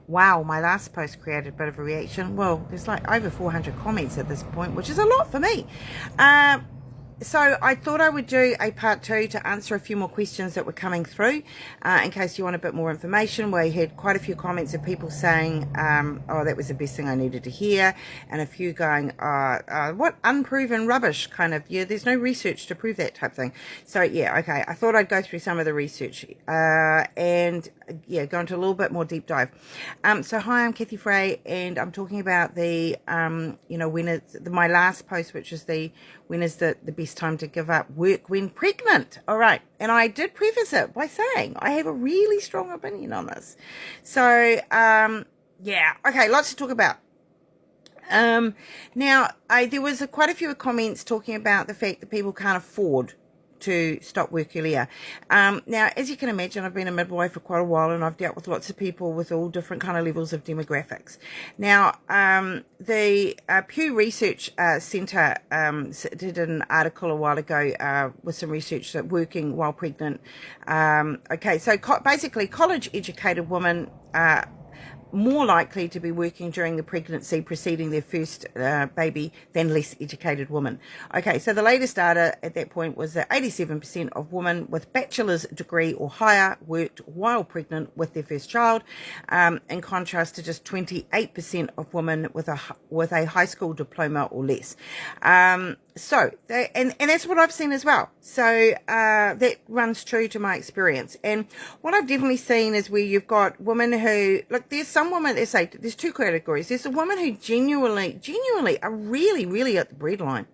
Wow, my last post created a bit of a reaction. Well, there's like over 400 comments at this point, which is a lot for me. So I thought I would do a part 2 to answer a few more questions that were coming through, in case you want a bit more information. We had quite a few comments of people saying, oh, that was the best thing I needed to hear, and a few going, what unproven rubbish, kind of, yeah, there's no research to prove that type thing. So yeah, okay, I thought I'd go through some of the research, and yeah, go into a little bit more deep dive. So hi, I'm Kathy Fray, and I'm talking about the, my last post, which is when is the best time to give up work when pregnant. All right. And I did preface it by saying I have a really strong opinion on this. So, yeah. Okay. Lots to talk about. Now, there was quite a few comments talking about the fact that people can't afford to stop work earlier. Now, as you can imagine, I've been a midwife for quite a while, and I've dealt with lots of people with all different kind of levels of demographics. Now, the Pew Research Centre did an article a while ago with some research that working while pregnant. Okay, so basically college-educated women more likely to be working during the pregnancy preceding their first baby than less educated women. Okay, so the latest data at that point was that 87% of women with bachelor's degree or higher worked while pregnant with their first child, in contrast to just 28% of women with a high school diploma or less. So, and that's what I've seen as well. So, that runs true to my experience. And what I've definitely seen is where you've got women who, look, there's some women, there's two categories. There's a woman who genuinely are really at the breadline.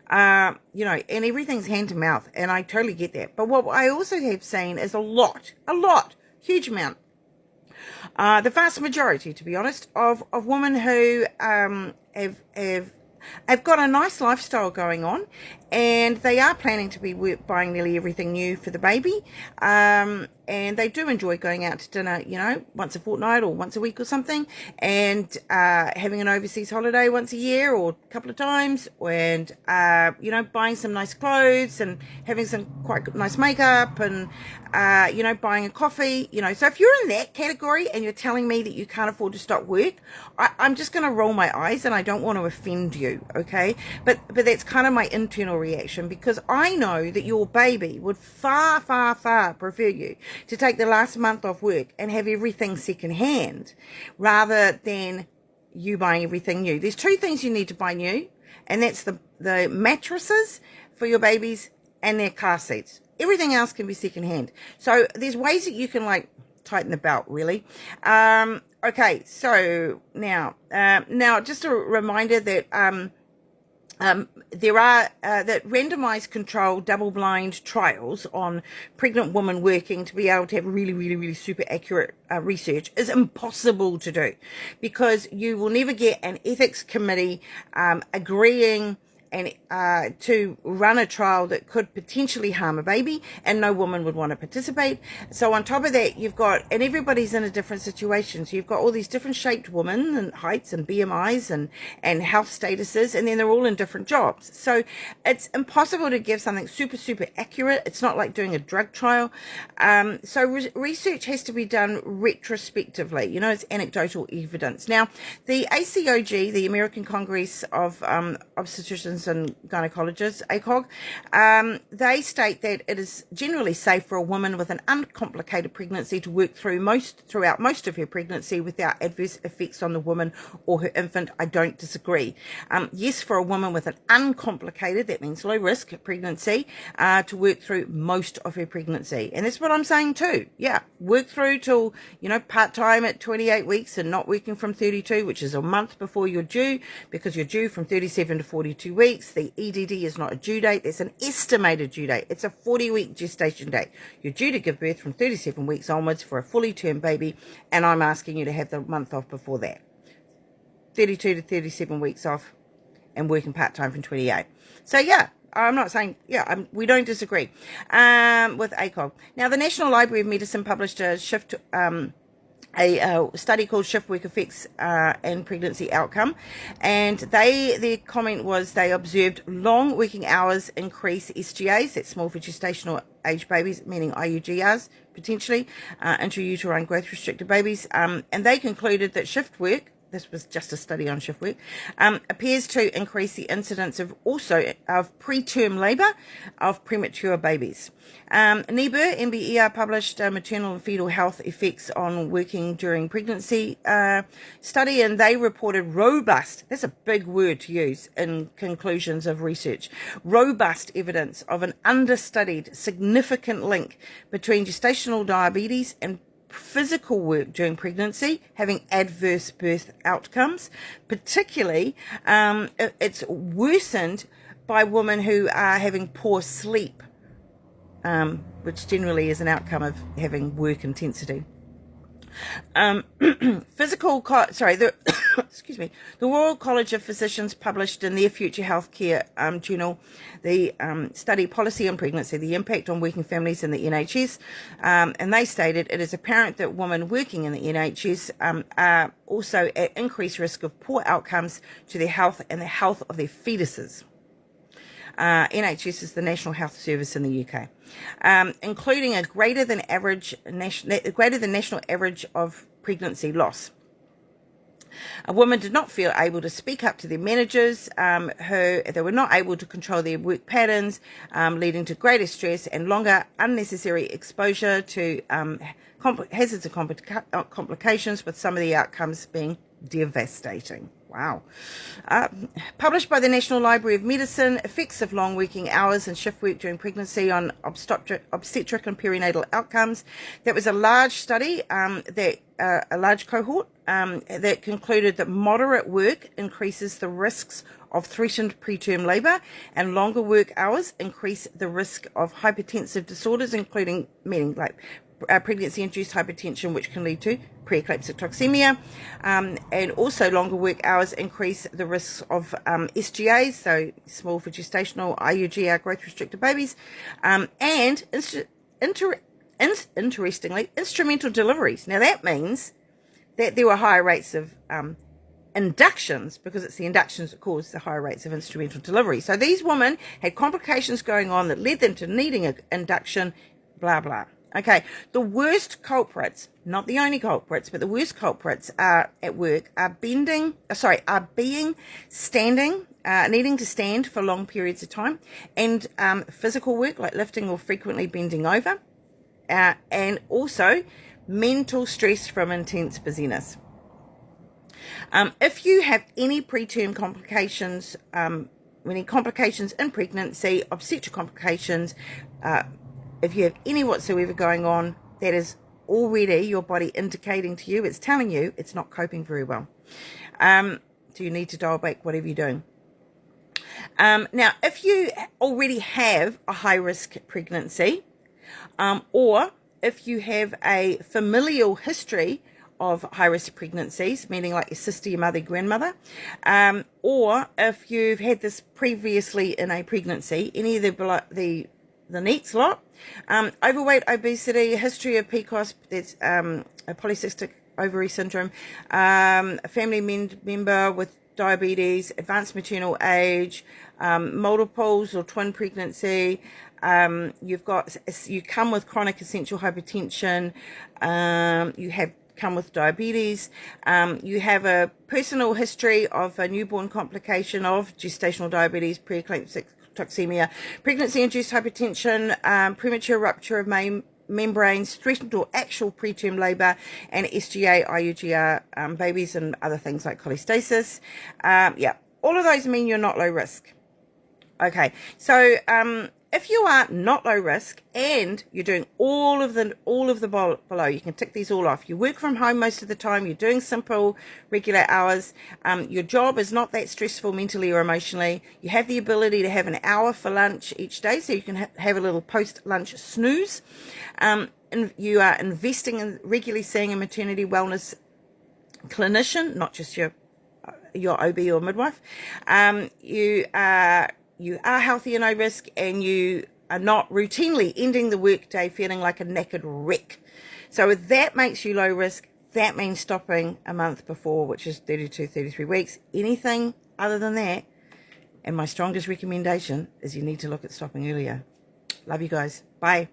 And everything's hand to mouth, and I totally get that. But what I also have seen is huge amount. The vast majority, to be honest, of women who, have got a nice lifestyle going on, and they are planning to be buying nearly everything new for the baby. And they do enjoy going out to dinner, once a fortnight or once a week or something, and having an overseas holiday once a year or a couple of times, and, buying some nice clothes and having some quite nice makeup and, buying a coffee, So if you're in that category and you're telling me that you can't afford to stop work, I'm just going to roll my eyes, and I don't want to offend you, okay? But that's kind of my internal reaction, because I know that your baby would far prefer you to take the last month off work and have everything second hand rather than you buying everything new. There's two things you need to buy new, and that's the mattresses for your babies and their car seats. Everything else can be second hand. So there's ways that you can tighten the belt, really. Okay, so now just a reminder that there are that randomized controlled double-blind trials on pregnant women working to be able to have really super accurate research is impossible to do, because you will never get an ethics committee agreeing and to run a trial that could potentially harm a baby, and no woman would want to participate. So on top of that, and everybody's in a different situation. So you've got all these different shaped women and heights and BMIs and health statuses, and then they're all in different jobs. So it's impossible to give something super accurate. It's not like doing a drug trial. So research has to be done retrospectively. It's anecdotal evidence. Now, the ACOG, the American Congress of Obstetricians and Gynecologists, ACOG, they state that it is generally safe for a woman with an uncomplicated pregnancy to work throughout most of her pregnancy without adverse effects on the woman or her infant. I don't disagree. Yes, for a woman with an uncomplicated, that means low risk pregnancy, to work through most of her pregnancy. And that's what I'm saying too. Yeah, work through till, part-time at 28 weeks and not working from 32, which is a month before you're due, because you're due from 37 to 42 weeks. The EDD is not a due date. It's an estimated due date. It's a 40-week gestation date. You're due to give birth from 37 weeks onwards for a fully termed baby, and I'm asking you to have the month off before that. 32 to 37 weeks off, and working part-time from 28. So yeah, I'm not saying, we don't disagree with ACOG. Now, the National Library of Medicine published a study called Shift Work Effects and Pregnancy Outcome, and their comment was they observed long working hours increase SGAs, that's small for gestational age babies, meaning IUGRs, potentially, intrauterine growth restricted babies. And they concluded that shift work, this was just a study on shift work, appears to increase the incidence of preterm labour of premature babies. NEBER, NBER published maternal and fetal health effects on working during pregnancy study, and they reported robust, that's a big word to use in conclusions of research, robust evidence of an understudied significant link between gestational diabetes and physical work during pregnancy having adverse birth outcomes. Particularly, it's worsened by women who are having poor sleep, which generally is an outcome of having work intensity. Excuse me. The Royal College of Physicians published in their Future Healthcare journal the study Policy on Pregnancy, the Impact on Working Families in the NHS, and they stated it is apparent that women working in the NHS are also at increased risk of poor outcomes to their health and the health of their fetuses. NHS is the National Health Service in the UK, including a greater than national average of pregnancy loss. A woman did not feel able to speak up to their managers. They were not able to control their work patterns, leading to greater stress and longer unnecessary exposure to hazards and complications, with some of the outcomes being devastating. Wow. Published by the National Library of Medicine, effects of long working hours and shift work during pregnancy on obstetric and perinatal outcomes. That was a large study, a large cohort that concluded that moderate work increases the risks of threatened preterm labour, and longer work hours increase the risk of hypertensive disorders, including pregnancy-induced hypertension, which can lead to preeclamptic toxemia, and also longer work hours increase the risks of SGAs, so small for gestational IUGR growth restricted babies, and interestingly, instrumental deliveries. Now that means that there were higher rates of inductions, because it's the inductions that cause the higher rates of instrumental delivery. So these women had complications going on that led them to needing an induction, blah, blah. Okay, the worst culprits, not the only culprits, but the worst culprits are at work are needing to stand for long periods of time, and physical work like lifting or frequently bending over, and also mental stress from intense busyness. If you have any preterm complications, any complications in pregnancy, obstetric complications, if you have any whatsoever going on, that is already your body indicating to you, it's telling you it's not coping very well. So you need to dial back whatever you're doing. Now, if you already have a high-risk pregnancy, or if you have a familial history of high-risk pregnancies, meaning like your sister, your mother, your grandmother, or if you've had this previously in a pregnancy, any of the next lot, overweight, obesity, a history of PCOS, that's a polycystic ovary syndrome, a family member with diabetes, advanced maternal age, multiples or twin pregnancy, you come with chronic essential hypertension, you have come with diabetes, you have a personal history of a newborn complication of gestational diabetes, preeclamptic toxemia, pregnancy-induced hypertension, premature rupture of membranes, threatened or actual preterm labour, and SGA, IUGR babies, and other things like cholestasis. All of those mean you're not low risk. Okay, so if you are not low risk and you're doing all of the below, you can tick these all off. You work from home most of the time. You're doing simple, regular hours. Your job is not that stressful mentally or emotionally. You have the ability to have an hour for lunch each day, so you can have a little post-lunch snooze. And you are investing in regularly seeing a maternity wellness clinician, not just your OB or midwife. You are healthy and low risk, and you are not routinely ending the workday feeling like a knackered wreck. So if that makes you low risk, that means stopping a month before, which is 32, 33 weeks. Anything other than that, and my strongest recommendation is you need to look at stopping earlier. Love you guys. Bye.